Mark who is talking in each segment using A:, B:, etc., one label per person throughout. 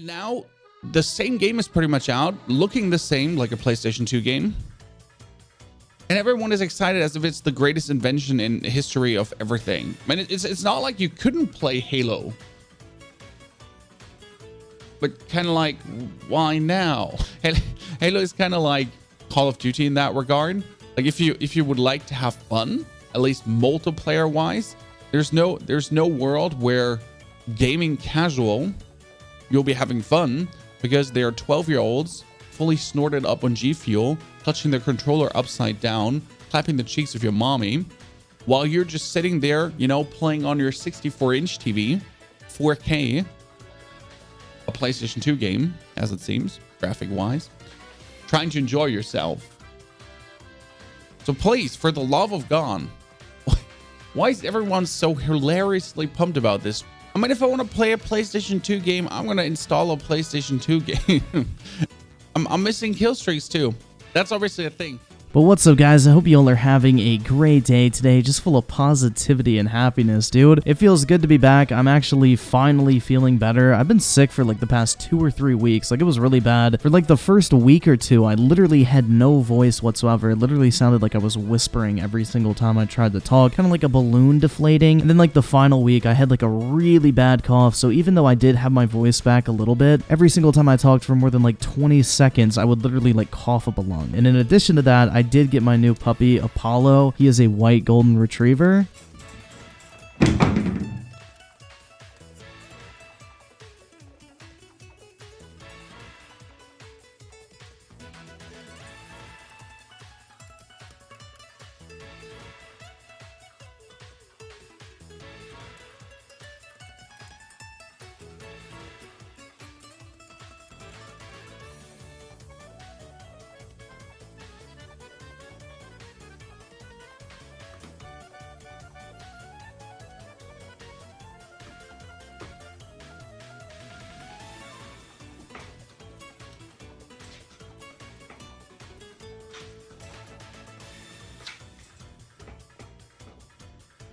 A: Now, the same game is pretty much out, looking the same like a PlayStation 2 game. And everyone is excited as if it's the greatest invention in history of everything. I mean, it's not like you couldn't play Halo. But kind of like, why now? Halo is kind of like Call of Duty in that regard. Like if you would like to have fun, at least multiplayer wise, there's no world where gaming casual, you'll be having fun because they are 12-year-olds fully snorted up on G Fuel, touching their controller upside down, clapping the cheeks of your mommy, while you're just sitting there, you know, playing on your 64-inch TV, 4K, a PlayStation 2 game, as it seems, graphic-wise, trying to enjoy yourself. So please, for the love of God, why is everyone so hilariously pumped about this? I mean, if I want to play a PlayStation 2 game, I'm going to install a PlayStation 2 game. I'm missing kill streaks too. That's obviously a thing.
B: But what's up, guys? I hope you all are having a great day today, just full of positivity and happiness, dude. It feels good to be back. I'm actually finally feeling better. I've been sick for like the past 2 or 3 weeks. Like, it was really bad. For like the first week or two, I literally had no voice whatsoever. It literally sounded like I was whispering every single time I tried to talk, kind of like a balloon deflating. And then like the final week, I had like a really bad cough. So even though I did have my voice back a little bit, every single time I talked for more than like 20 seconds, I would literally like cough up a lung. And in addition to that, I did get my new puppy, Apollo. He is a white golden retriever.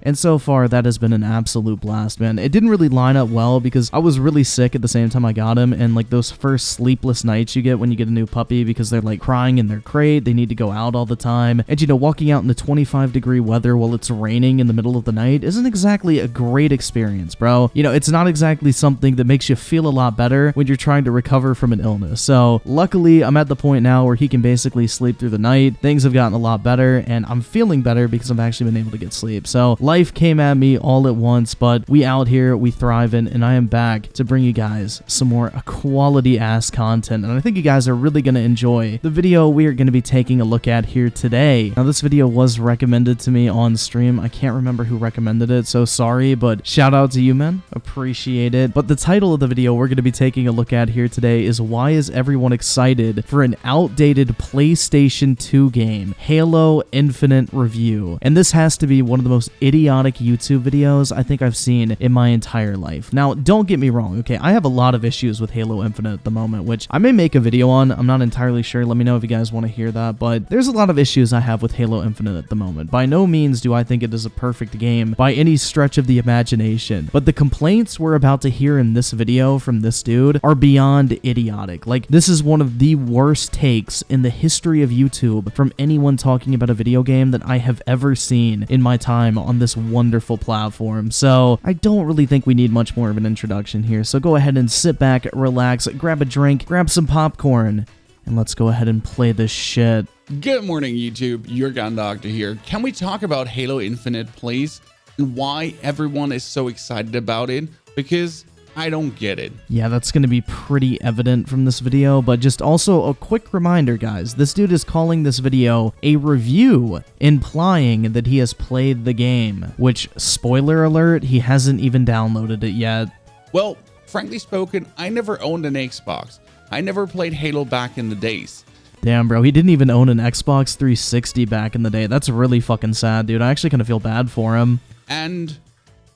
B: And so far, that has been an absolute blast, man. It didn't really line up well because I was really sick at the same time I got him, and like those first sleepless nights you get when you get a new puppy because they're like crying in their crate, they need to go out all the time, and you know, walking out in the 25-degree weather while it's raining in the middle of the night isn't exactly a great experience, bro. You know, it's not exactly something that makes you feel a lot better when you're trying to recover from an illness. So luckily, I'm at the point now where he can basically sleep through the night. Things have gotten a lot better, and I'm feeling better because I've actually been able to get sleep. So life came at me all at once, but we out here, we thriving, and I am back to bring you guys some more quality ass content, and I think you guys are really going to enjoy the video we are going to be taking a look at here today. Now, this video was recommended to me on stream. I can't remember who recommended it, so sorry, but shout out to you, man. Appreciate it. But the title of the video we're going to be taking a look at here today is why is everyone excited for an outdated PlayStation 2 game, Halo Infinite review. And this has to be one of the most idiotic YouTube videos I think I've seen in my entire life. Now, don't get me wrong, okay? I have a lot of issues with Halo Infinite at the moment, which I may make a video on. I'm not entirely sure. Let me know if you guys want to hear that, but there's a lot of issues I have with Halo Infinite at the moment. By no means do I think it is a perfect game by any stretch of the imagination, but the complaints we're about to hear in this video from this dude are beyond idiotic. Like, this is one of the worst takes in the history of YouTube from anyone talking about a video game that I have ever seen in my time on this wonderful platform. So I don't really think we need much more of an introduction here. So go ahead and sit back, relax, grab a drink, grab some popcorn, and let's go ahead and play this shit.
A: Good morning, YouTube. Your Gun Doctor here. Can we talk about Halo Infinite, please? And why everyone is so excited about it? Because I don't get it.
B: Yeah, that's going to be pretty evident from this video, but just also a quick reminder, guys. This dude is calling this video a review, implying that he has played the game, which, spoiler alert, he hasn't even downloaded it yet.
A: Well, frankly spoken, I never owned an Xbox. I never played Halo back in the days.
B: Damn, bro, he didn't even own an Xbox 360 back in the day. That's really fucking sad, dude. I actually kind of feel bad for him.
A: And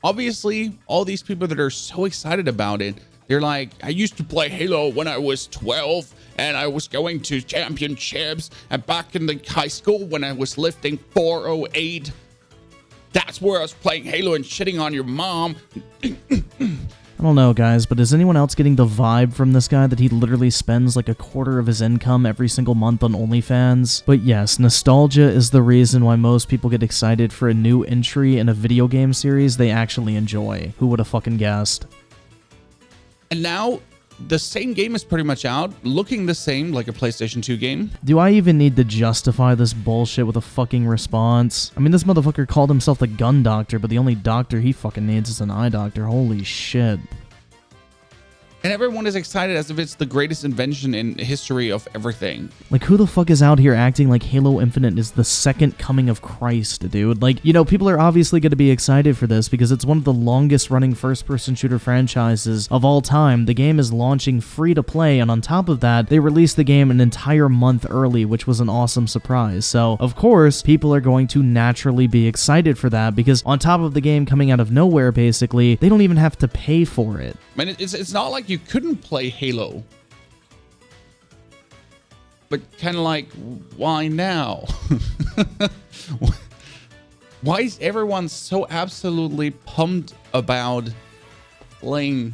A: obviously, all these people that are so excited about it, they're like, I used to play Halo when I was 12, and I was going to championships, and back in the high school when I was lifting 408, that's where I was playing Halo and shitting on your mom.
B: don't know, guys, but is anyone else getting the vibe from this guy that he literally spends like a quarter of his income every single month on OnlyFans? But yes, nostalgia is the reason why most people get excited for a new entry in a video game series they actually enjoy. Who would have fucking guessed?
A: And now the same game is pretty much out, looking the same like a PlayStation 2 game.
B: Do I even need to justify this bullshit with a fucking response? I mean, this motherfucker called himself the gun doctor, but the only doctor he fucking needs is an eye doctor. Holy shit.
A: And everyone is excited as if it's the greatest invention in history of everything.
B: Like, who the fuck is out here acting like Halo Infinite is the second coming of Christ, dude? Like, you know, people are obviously going to be excited for this because it's one of the longest running first-person shooter franchises of all time. The game is launching free to play, and on top of that, they released the game an entire month early, which was an awesome surprise. So, of course, people are going to naturally be excited for that because on top of the game coming out of nowhere, basically, they don't even have to pay for it.
A: I mean, it's not like you couldn't play Halo. But kind of like, why now? Why is everyone so absolutely pumped about playing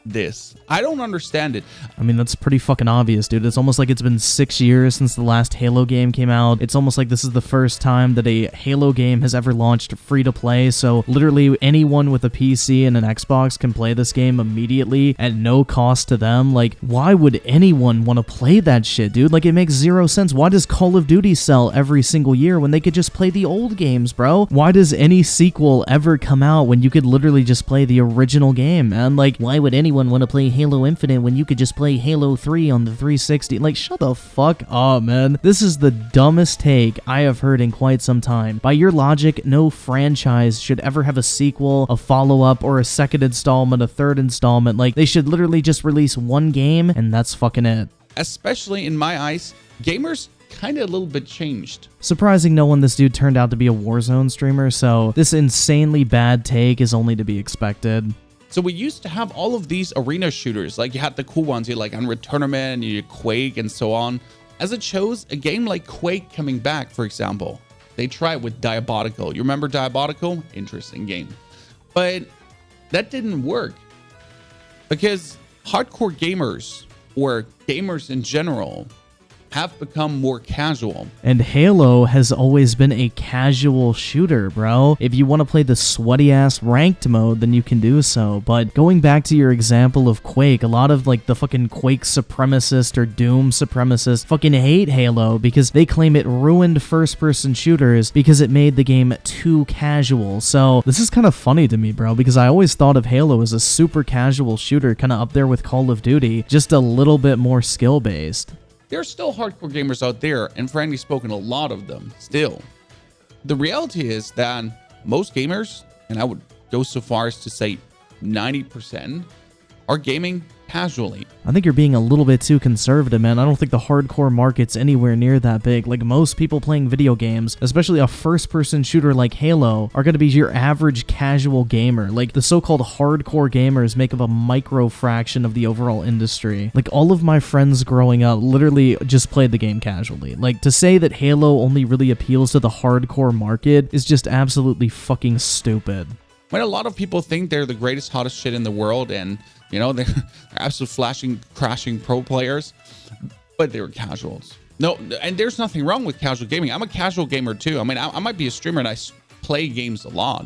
A: this? I don't understand it.
B: I mean, that's pretty fucking obvious, dude. It's almost like it's been 6 years since the last Halo game came out. It's almost like this is the first time that a Halo game has ever launched free to play, so literally anyone with a PC and an Xbox can play this game immediately at no cost to them. Like, why would anyone want to play that shit, dude? Like, it makes zero sense. Why does Call of Duty sell every single year when they could just play the old games, bro? Why does any sequel ever come out when you could literally just play the original game, man? Like, why would anyone want to play Halo Infinite when you could just play Halo 3 on the 360? Like, shut the fuck up, man. This is the dumbest take I have heard in quite some time. By your logic, no franchise should ever have a sequel, a follow-up, or a second installment, a third installment. Like, they should literally just release one game, and that's fucking it.
A: Especially in my eyes, gamers kind of a little bit changed.
B: Surprising no one, this dude turned out to be a Warzone streamer, so this insanely bad take is only to be expected.
A: So we used to have all of these arena shooters, like you had the cool ones, you like Unreal Tournament, you Quake, and so on. As it shows, a game like Quake coming back, for example, they tried with Diabolical. You remember Diabolical? Interesting game. But that didn't work because hardcore gamers, or gamers in general, have become more casual.
B: And Halo has always been a casual shooter, bro. If you want to play the sweaty-ass ranked mode, then you can do so. But going back to your example of Quake, a lot of like the fucking Quake supremacist or Doom supremacist fucking hate Halo because they claim it ruined first-person shooters because it made the game too casual. So this is kind of funny to me, bro, because I always thought of Halo as a super casual shooter, kind of up there with Call of Duty, just a little bit more skill-based.
A: There's still hardcore gamers out there, and frankly spoken, a lot of them still. The reality is that most gamers, and I would go so far as to say 90%, are gaming casually.
B: I think you're being a little bit too conservative, man. I don't think the hardcore market's anywhere near that big. Like, most people playing video games, especially a first-person shooter like Halo, are going to be your average casual gamer. Like, the so-called hardcore gamers make up a micro fraction of the overall industry. Like, all of my friends growing up literally just played the game casually. Like, to say that Halo only really appeals to the hardcore market is just absolutely fucking stupid.
A: When a lot of people think they're the greatest, hottest shit in the world, and you know, they're absolute flashing, crashing pro players, but they were casuals. No, and there's nothing wrong with casual gaming. I'm a casual gamer too. I mean, I might be a streamer and I play games a lot.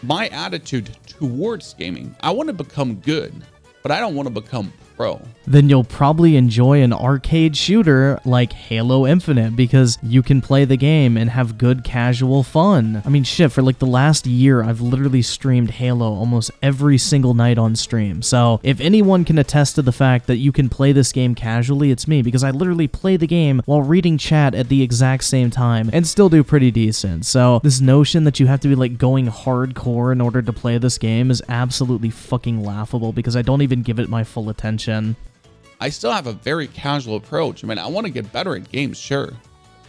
A: My attitude towards gaming, I want to become good, but I don't want to become pro.
B: Then you'll probably enjoy an arcade shooter like Halo Infinite because you can play the game and have good casual fun. I mean, shit, for like the last year, I've literally streamed Halo almost every single night on stream. So if anyone can attest to the fact that you can play this game casually, it's me, because I literally play the game while reading chat at the exact same time and still do pretty decent. So this notion that you have to be like going hardcore in order to play this game is absolutely fucking laughable because I don't even give it my full attention.
A: I still have a very casual approach. I mean, I want to get better at games, sure,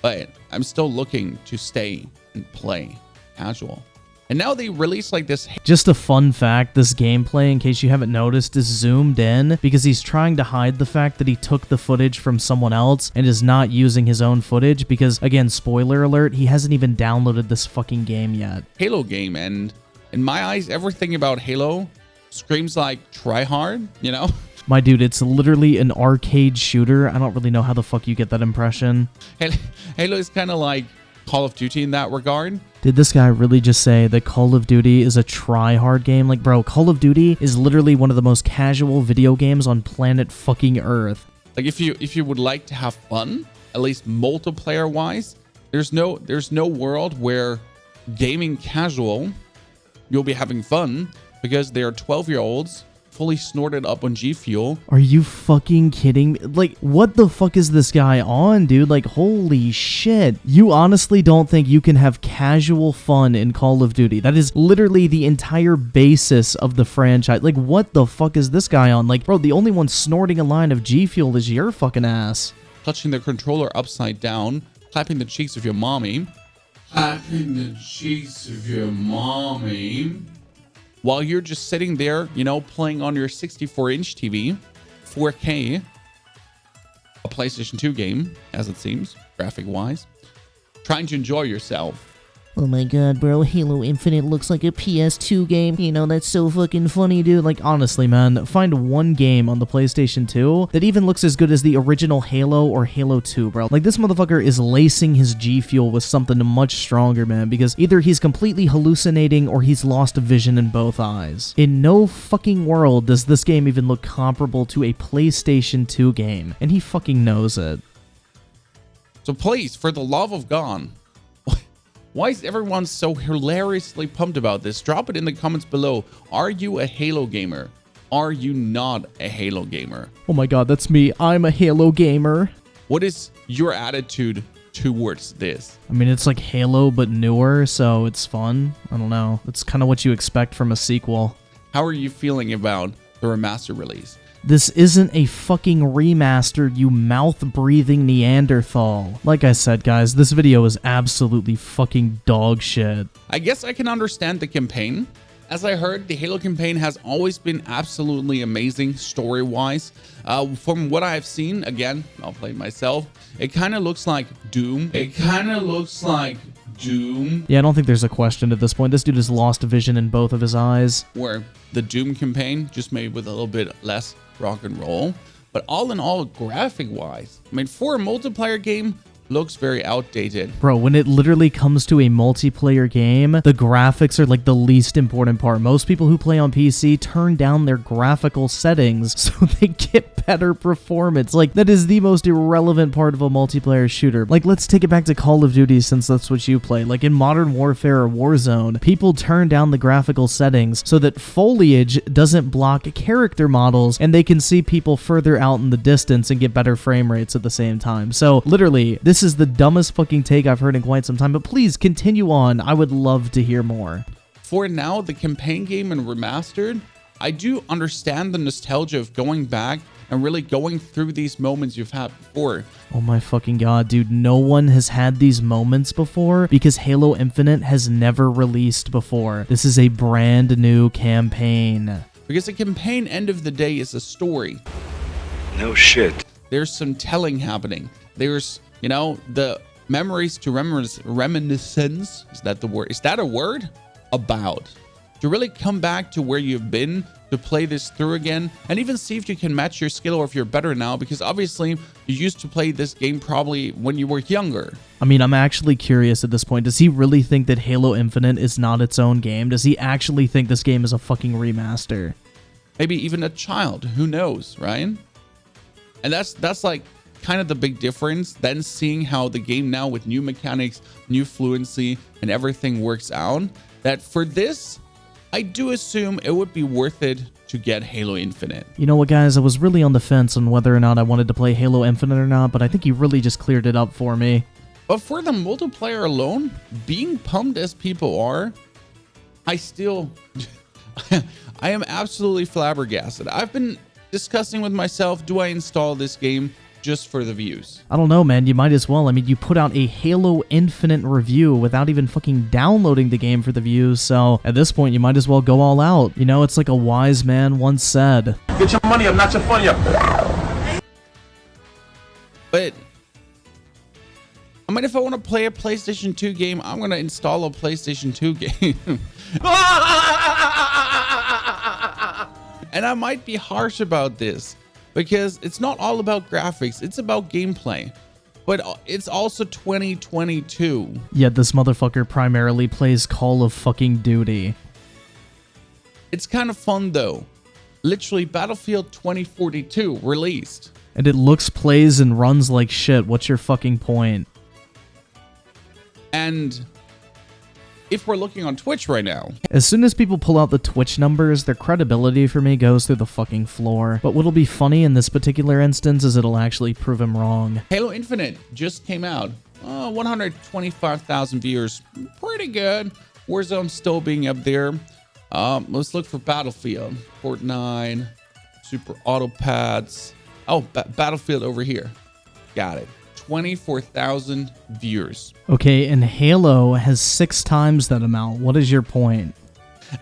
A: but I'm still looking to stay and play casual. And now they release like this.
B: Just a fun fact, this gameplay, in case you haven't noticed, is zoomed in because he's trying to hide the fact that he took the footage from someone else and is not using his own footage because, again, spoiler alert, he hasn't even downloaded this fucking game yet.
A: Halo game, and in my eyes, everything about Halo screams like try hard, you know?
B: My dude, it's literally an arcade shooter. I don't really know how the fuck you get that impression.
A: Halo is kind of like Call of Duty in that regard.
B: Did this guy really just say that Call of Duty is a try-hard game? Like, bro, Call of Duty is literally one of the most casual video games on planet fucking Earth.
A: Like, if you would like to have fun, at least multiplayer-wise, there's no world where gaming casual, you'll be having fun because they are 12-year-olds fully snorted up on G Fuel.
B: Are you fucking kidding me? Like, what the fuck is this guy on, dude? Like, holy shit. You honestly don't think you can have casual fun in Call of Duty? That is literally the entire basis of the franchise. Like, what the fuck is this guy on? Like, bro, the only one snorting a line of G Fuel is your fucking ass.
A: Clutching the controller upside down, clapping the cheeks of your mommy. Clapping the cheeks of your mommy. While you're just sitting there, you know, playing on your 64-inch TV, 4K, a PlayStation 2 game, as it seems, graphic-wise, trying to enjoy yourself.
C: Oh my god, bro, Halo Infinite looks like a PS2 game. You know, that's so fucking funny, dude.
B: Like, honestly, man, find one game on the PlayStation 2 that even looks as good as the original Halo or Halo 2, bro. Like, this motherfucker is lacing his G Fuel with something much stronger, man, because either he's completely hallucinating or he's lost vision in both eyes. In no fucking world does this game even look comparable to a PlayStation 2 game, and he fucking knows it.
A: So please, for the love of God, why is everyone so hilariously pumped about this? Drop it in the comments below. Are you a Halo gamer? Are you not a Halo gamer?
B: Oh my god, that's me. I'm a Halo gamer.
A: What is your attitude towards this?
B: I mean, it's like Halo, but newer, so it's fun. I don't know. It's kind of what you expect from a sequel.
A: How are you feeling about the remaster release?
B: This isn't a fucking remaster, you mouth-breathing Neanderthal. Like I said, guys, this video is absolutely fucking dog shit.
A: I guess I can understand the campaign. As I heard, the Halo campaign has always been absolutely amazing story-wise. From what I've seen, again, I'll play it myself, it kind of looks like Doom.
B: Yeah, I don't think there's a question at this point. This dude has lost vision in both of his eyes.
A: Where the Doom campaign, just maybe with a little bit less rock and roll. But all in all, graphic-wise, I mean, for a multiplayer game, looks very outdated.
B: Bro, when it literally comes to a multiplayer game, the graphics are like the least important part. Most people who play on PC turn down their graphical settings so they get better performance. Like, that is the most irrelevant part of a multiplayer shooter. Like, let's take it back to Call of Duty since that's what you play. Like, in Modern Warfare or Warzone, people turn down the graphical settings so that foliage doesn't block character models and they can see people further out in the distance and get better frame rates at the same time. So, literally, this is the dumbest fucking take I've heard in quite some time, but please continue on. I would love to hear more.
A: For now, the campaign game and remastered, I do understand the nostalgia of going back and really going through these moments you've had before.
B: Oh my fucking god, dude. No one has had these moments before because Halo Infinite has never released before. This is a brand new campaign.
A: Because a campaign, end of the day, is a story.
D: No shit.
A: There's some telling happening. There's, you know, the memories to reminiscence. Is that the word? Is that a word? About. To really come back to where you've been, to play this through again, and even see if you can match your skill or if you're better now, because obviously you used to play this game probably when you were younger.
B: I mean, I'm actually curious at this point. Does he really think that Halo Infinite is not its own game? Does he actually think this game is a fucking remaster?
A: Maybe even a child. Who knows, right? And that's like kind of the big difference. Then seeing how the game now with new mechanics, new fluency, and everything works out, that for this, I do assume it would be worth it to get Halo Infinite.
B: You know what, guys? I was really on the fence on whether or not I wanted to play Halo Infinite or not, but I think he really just cleared it up for me.
A: But for the multiplayer alone, being pumped as people are, I still... I am absolutely flabbergasted. I've been discussing with myself, do I install this game just for the views?
B: I don't know, man. You might as well. I mean, you put out a Halo Infinite review without even fucking downloading the game for the views, so at this point, you might as well go all out. You know, it's like a wise man once said.
E: Get your money up, not your funny up.
A: But I mean, if I want to play a PlayStation 2 game, I'm going to install a PlayStation 2 game. And I might be harsh about this because it's not all about graphics, it's about gameplay. But it's also 2022.
B: Yet this motherfucker primarily plays Call of fucking Duty.
A: It's kind of fun though. Literally Battlefield 2042 released.
B: And it looks, plays, and runs like shit. What's your fucking point?
A: And if we're looking on Twitch right now,
B: as soon as people pull out the Twitch numbers, their credibility for me goes through the fucking floor. But what'll be funny in this particular instance is it'll actually prove him wrong.
A: Halo Infinite just came out. 125,000 viewers. Pretty good. Warzone's still being up there. Let's look for Battlefield. Fortnite. Super Auto Pads. Oh, Battlefield over here. Got it. 24,000 viewers.
B: Okay, and Halo has 6 times that amount. What is your point?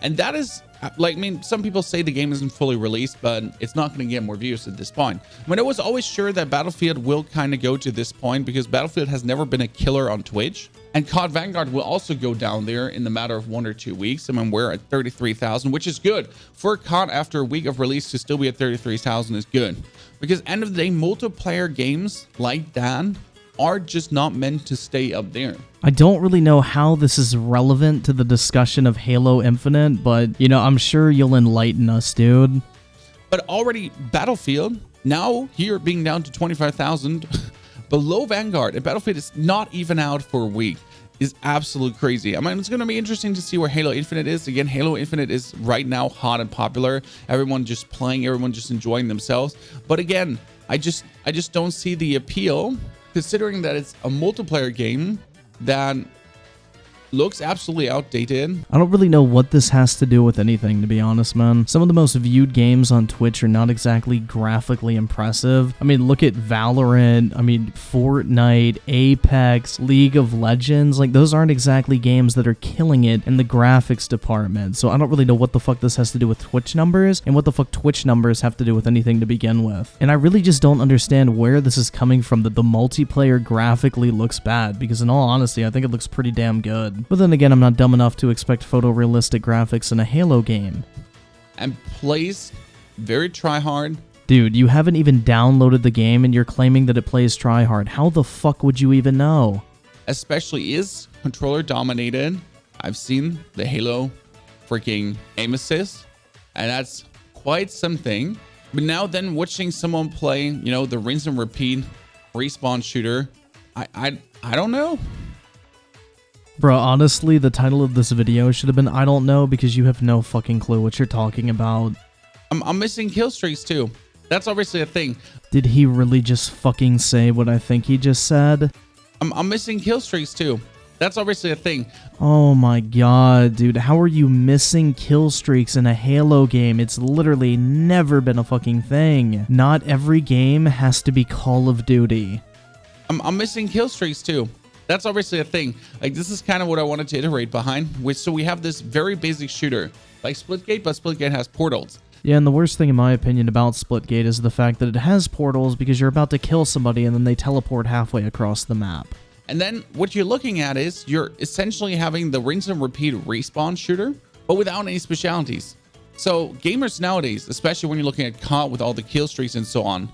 A: And that is, like, I mean, some people say the game isn't fully released, but it's not going to get more views at this point. I mean, I was always sure that Battlefield will kind of go to this point because Battlefield has never been a killer on Twitch. And COD Vanguard will also go down there in the matter of 1 or 2 weeks. I mean, we're at 33,000, which is good. For COD after a week of release to still be at 33,000 is good. Because end of the day, multiplayer games like that are just not meant to stay up there.
B: I don't really know how this is relevant to the discussion of Halo Infinite, but, you know, I'm sure you'll enlighten us, dude.
A: But already Battlefield, now here being down to 25,000, below Vanguard, and Battlefield is not even out for a week, is absolute crazy. I mean, it's going to be interesting to see where Halo Infinite is. Again, Halo Infinite is right now hot and popular. Everyone just playing, everyone just enjoying themselves. But again, I just don't see the appeal, considering that it's a multiplayer game that looks absolutely outdated.
B: I don't really know what this has to do with anything, to be honest, man. Some of the most viewed games on Twitch are not exactly graphically impressive. I mean, look at Valorant, I mean, Fortnite, Apex, League of Legends. Like, those aren't exactly games that are killing it in the graphics department. So I don't really know what the fuck this has to do with Twitch numbers and what the fuck Twitch numbers have to do with anything to begin with. And I really just don't understand where this is coming from, that the multiplayer graphically looks bad, because in all honesty, I think it looks pretty damn good. But then again, I'm not dumb enough to expect photorealistic graphics in a Halo game.
A: And plays very try-hard.
B: Dude, you haven't even downloaded the game and you're claiming that it plays try-hard. How the fuck would you even know?
A: Especially is controller dominated. I've seen the Halo freaking aim assist, and that's quite something. But now then watching someone play, you know, the rinse and repeat respawn shooter, I don't know.
B: Bro, honestly, the title of this video should have been I don't know, because you have no fucking clue what you're talking about.
A: I'm missing kill streaks too. That's obviously a thing.
B: Did he really just fucking say what I think he just said?
A: I'm missing kill streaks too. That's obviously a thing.
B: Oh my god, dude. How are you missing kill streaks in a Halo game? It's literally never been a fucking thing. Not every game has to be Call of Duty.
A: I'm missing kill streaks too. That's obviously a thing. Like, this is kind of what I wanted to iterate behind, which, so we have this very basic shooter like Splitgate, but Splitgate has portals.
B: Yeah, and the worst thing in my opinion about Splitgate is the fact that it has portals because you're about to kill somebody and then they teleport halfway across the map.
A: And then what you're looking at is you're essentially having the rinse and repeat respawn shooter, but without any specialities. So gamers nowadays, especially when you're looking at COD with all the kill streaks and so on,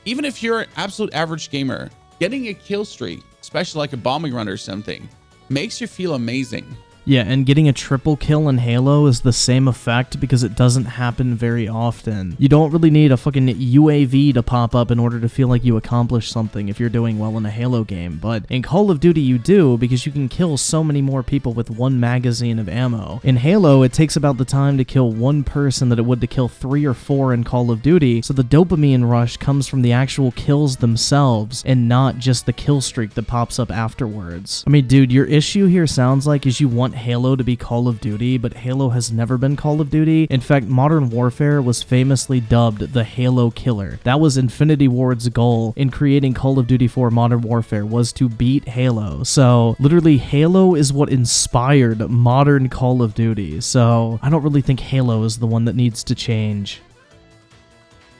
A: even if you're an absolute average gamer, getting a kill streak, especially like a bombing run or something, makes you feel amazing.
B: Yeah, and getting a triple kill in Halo is the same effect because it doesn't happen very often. You don't really need a fucking UAV to pop up in order to feel like you accomplished something if you're doing well in a Halo game, but in Call of Duty you do, because you can kill so many more people with one magazine of ammo. In Halo, it takes about the time to kill one person that it would to kill 3 or 4 in Call of Duty, so the dopamine rush comes from the actual kills themselves and not just the kill streak that pops up afterwards. I mean, dude, your issue here sounds like is you want Halo to be Call of Duty, but Halo has never been Call of Duty. In fact, Modern Warfare was famously dubbed the Halo Killer. That was Infinity Ward's goal in creating Call of Duty 4 Modern Warfare, was to beat Halo. So literally Halo is what inspired modern Call of Duty. So I don't really think Halo is the one that needs to change.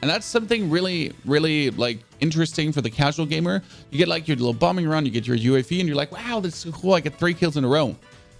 A: And that's something really, really like interesting for the casual gamer. You get like your little bombing run, you get your UAV, and you're like, wow, that's so cool. I get 3 kills in a row.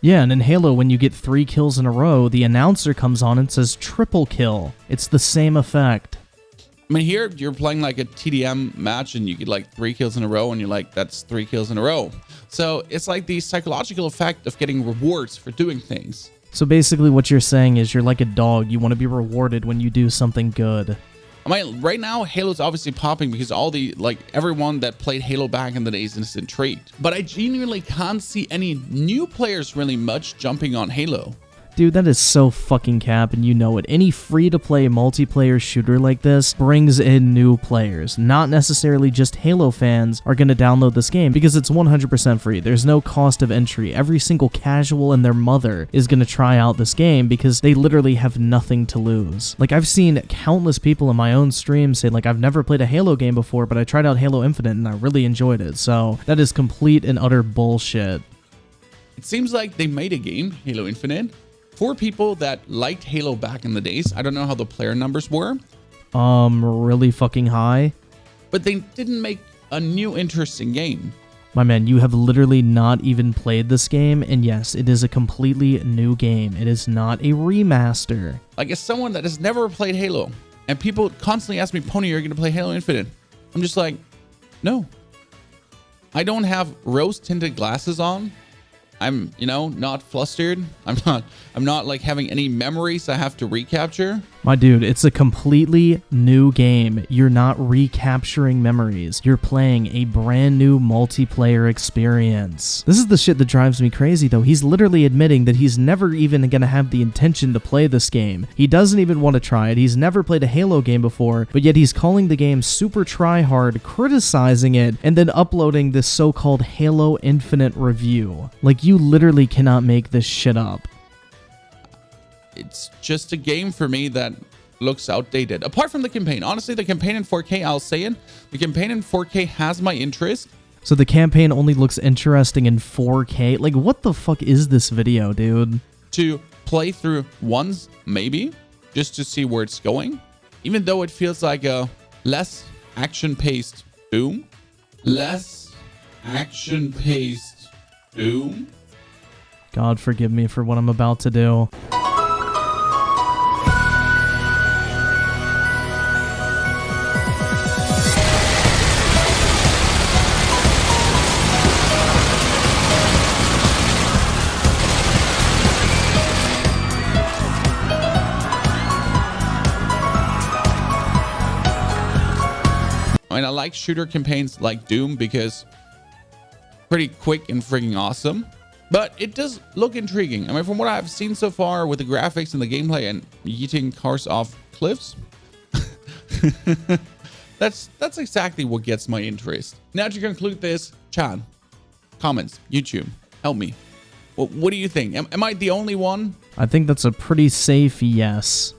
B: Yeah, and in Halo, when you get 3 kills in a row, the announcer comes on and says triple kill. It's the same effect.
A: I mean, here you're playing like a TDM match and you get like 3 kills in a row and you're like, that's 3 kills in a row. So it's like the psychological effect of getting rewards for doing things.
B: So basically what you're saying is you're like a dog. You want to be rewarded when you do something good.
A: I mean, right now, Halo's obviously popping because everyone that played Halo back in the days is intrigued. But I genuinely can't see any new players really much jumping on Halo.
B: Dude, that is so fucking cap, and you know it. Any free-to-play multiplayer shooter like this brings in new players. Not necessarily just Halo fans are going to download this game because it's 100% free. There's no cost of entry. Every single casual and their mother is going to try out this game because they literally have nothing to lose. Like, I've seen countless people in my own stream say, like, I've never played a Halo game before, but I tried out Halo Infinite and I really enjoyed it. So that is complete and utter bullshit.
A: It seems like they made a game, Halo Infinite, for people that liked Halo back in the days. I don't know how the player numbers were.
B: Really fucking high.
A: But they didn't make a new interesting game.
B: My man, you have literally not even played this game, and yes, it is a completely new game. It is not a remaster.
A: Like, as someone that has never played Halo, and people constantly ask me, Pony, are you going to play Halo Infinite? I'm just like, no. I don't have rose-tinted glasses on. I'm, not flustered. I'm not like having any memories I have to recapture.
B: My dude, it's a completely new game. You're not recapturing memories. You're playing a brand new multiplayer experience. This is the shit that drives me crazy though. He's literally admitting that he's never even gonna have the intention to play this game. He doesn't even want to try it. He's never played a Halo game before, but yet he's calling the game super try-hard, criticizing it, and then uploading this so-called Halo Infinite review. Like, you literally cannot make this shit up.
A: It's just a game for me that looks outdated. Apart from the campaign. Honestly, the campaign in 4K, I'll say it. The campaign in 4K has my interest.
B: So the campaign only looks interesting in 4K? Like, what the fuck is this video, dude?
A: To play through once, maybe, just to see where it's going. Even though it feels like a less action-paced Doom. Less action-paced Doom.
B: God forgive me for what I'm about to do.
A: I mean, I like shooter campaigns like Doom because pretty quick and freaking awesome. But it does look intriguing. I mean, from what I've seen so far with the graphics and the gameplay and yeeting cars off cliffs, that's exactly what gets my interest. Now to conclude this, chat, comments, YouTube, help me. What do you think? Am I the only one?
B: I think that's a pretty safe yes.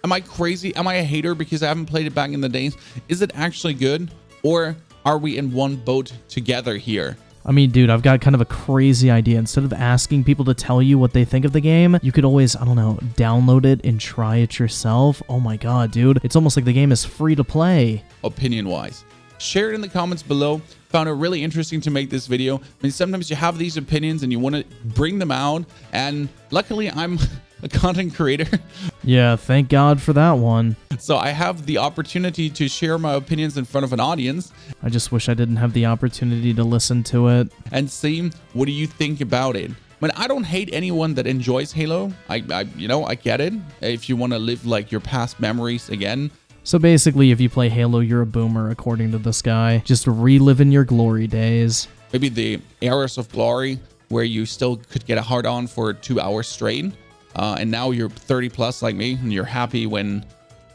A: Am I crazy? Am I a hater because I haven't played it back in the days? Is it actually good? Or are we in one boat together here?
B: I mean, dude, I've got kind of a crazy idea. Instead of asking people to tell you what they think of the game, you could always, I don't know, download it and try it yourself. Oh my god, dude. It's almost like the game is free to play.
A: Opinion-wise. Share it in the comments below. Found it really interesting to make this video. I mean, sometimes you have these opinions and you want to bring them out. And luckily, I'm a content creator.
B: Yeah, thank God for that one.
A: So I have the opportunity to share my opinions in front of an audience.
B: I just wish I didn't have the opportunity to listen to it.
A: And see, what do you think about it? But I don't hate anyone that enjoys Halo. I get it. If you want to live like your past memories again.
B: So basically, if you play Halo, you're a boomer, according to this guy. Just reliving your glory days.
A: Maybe the eras of glory where you still could get a hard on for 2 hours straight. And now you're 30 plus like me and you're happy when,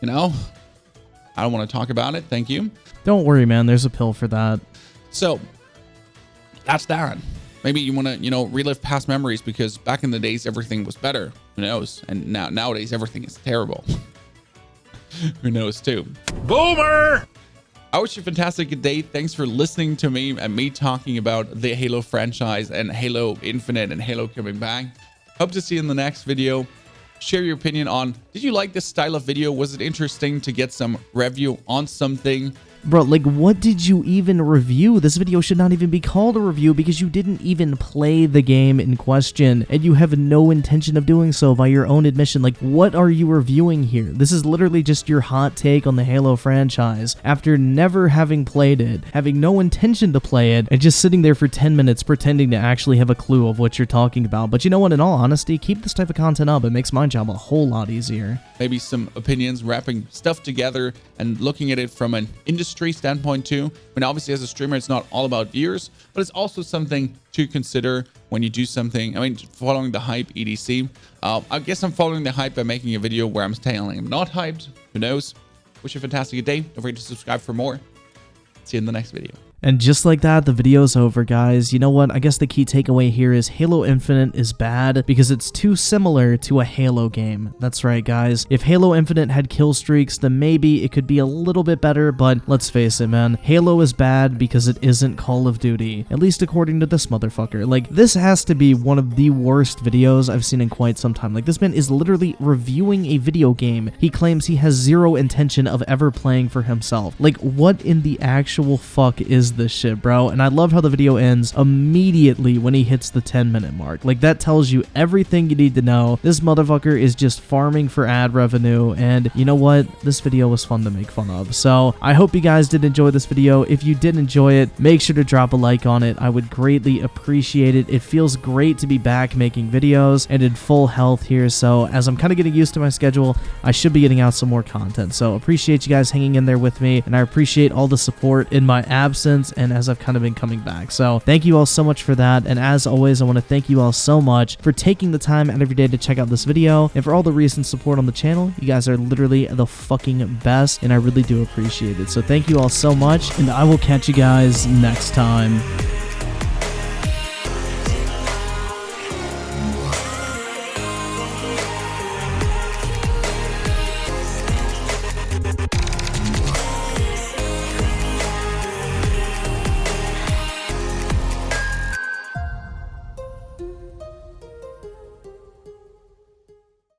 A: I don't want to talk about it. Thank you.
B: Don't worry, man. There's a pill for that.
A: So that's that. Maybe you want to, relive past memories because back in the days, everything was better. Who knows? And nowadays, everything is terrible. Who knows too?
E: Boomer!
A: I wish you a fantastic day. Thanks for listening to me and me talking about the Halo franchise and Halo Infinite and Halo coming back. Hope to see you in the next video. Share your opinion on, did you like this style of video? Was it interesting to get some review on something?
B: Bro, like, what did you even review? This video should not even be called a review because you didn't even play the game in question, and you have no intention of doing so by your own admission. Like, what are you reviewing here? This is literally just your hot take on the Halo franchise after never having played it, having no intention to play it, and just sitting there for 10 minutes pretending to actually have a clue of what you're talking about. But you know what? In all honesty, keep this type of content up. It makes my job a whole lot easier.
A: Maybe some opinions, wrapping stuff together and looking at it from an industry standpoint too. I mean, obviously as a streamer, it's not all about viewers, but it's also something to consider when you do something. I mean, following the hype, EDC. I guess I'm following the hype by making a video where I'm telling I'm not hyped. Who knows? Wish you a fantastic day. Don't forget to subscribe for more. See you in the next video.
B: And just like that, the video's over, guys. You know what? I guess the key takeaway here is Halo Infinite is bad because it's too similar to a Halo game. That's right, guys. If Halo Infinite had kill streaks, then maybe it could be a little bit better, but let's face it, man. Halo is bad because it isn't Call of Duty, at least according to this motherfucker. Like, this has to be one of the worst videos I've seen in quite some time. Like, this man is literally reviewing a video game he claims he has zero intention of ever playing for himself. Like, what in the actual fuck is this shit, bro? And I love how the video ends immediately when he hits the 10-minute mark. Like, that tells you everything you need to know. This motherfucker is just farming for ad revenue, and you know what? This video was fun to make fun of. So I hope you guys did enjoy this video. If you did enjoy it, make sure to drop a like on it. I would greatly appreciate it. It feels great to be back making videos and in full health here. So as I'm kind of getting used to my schedule, I should be getting out some more content. So appreciate you guys hanging in there with me, and I appreciate all the support in my absence and as I've kind of been coming back. So thank you all so much for that. And as always, I want to thank you all so much for taking the time out of your day to check out this video and for all the recent support on the channel. You guys are literally the fucking best, and I really do appreciate it. So thank you all so much, and I will catch you guys next time.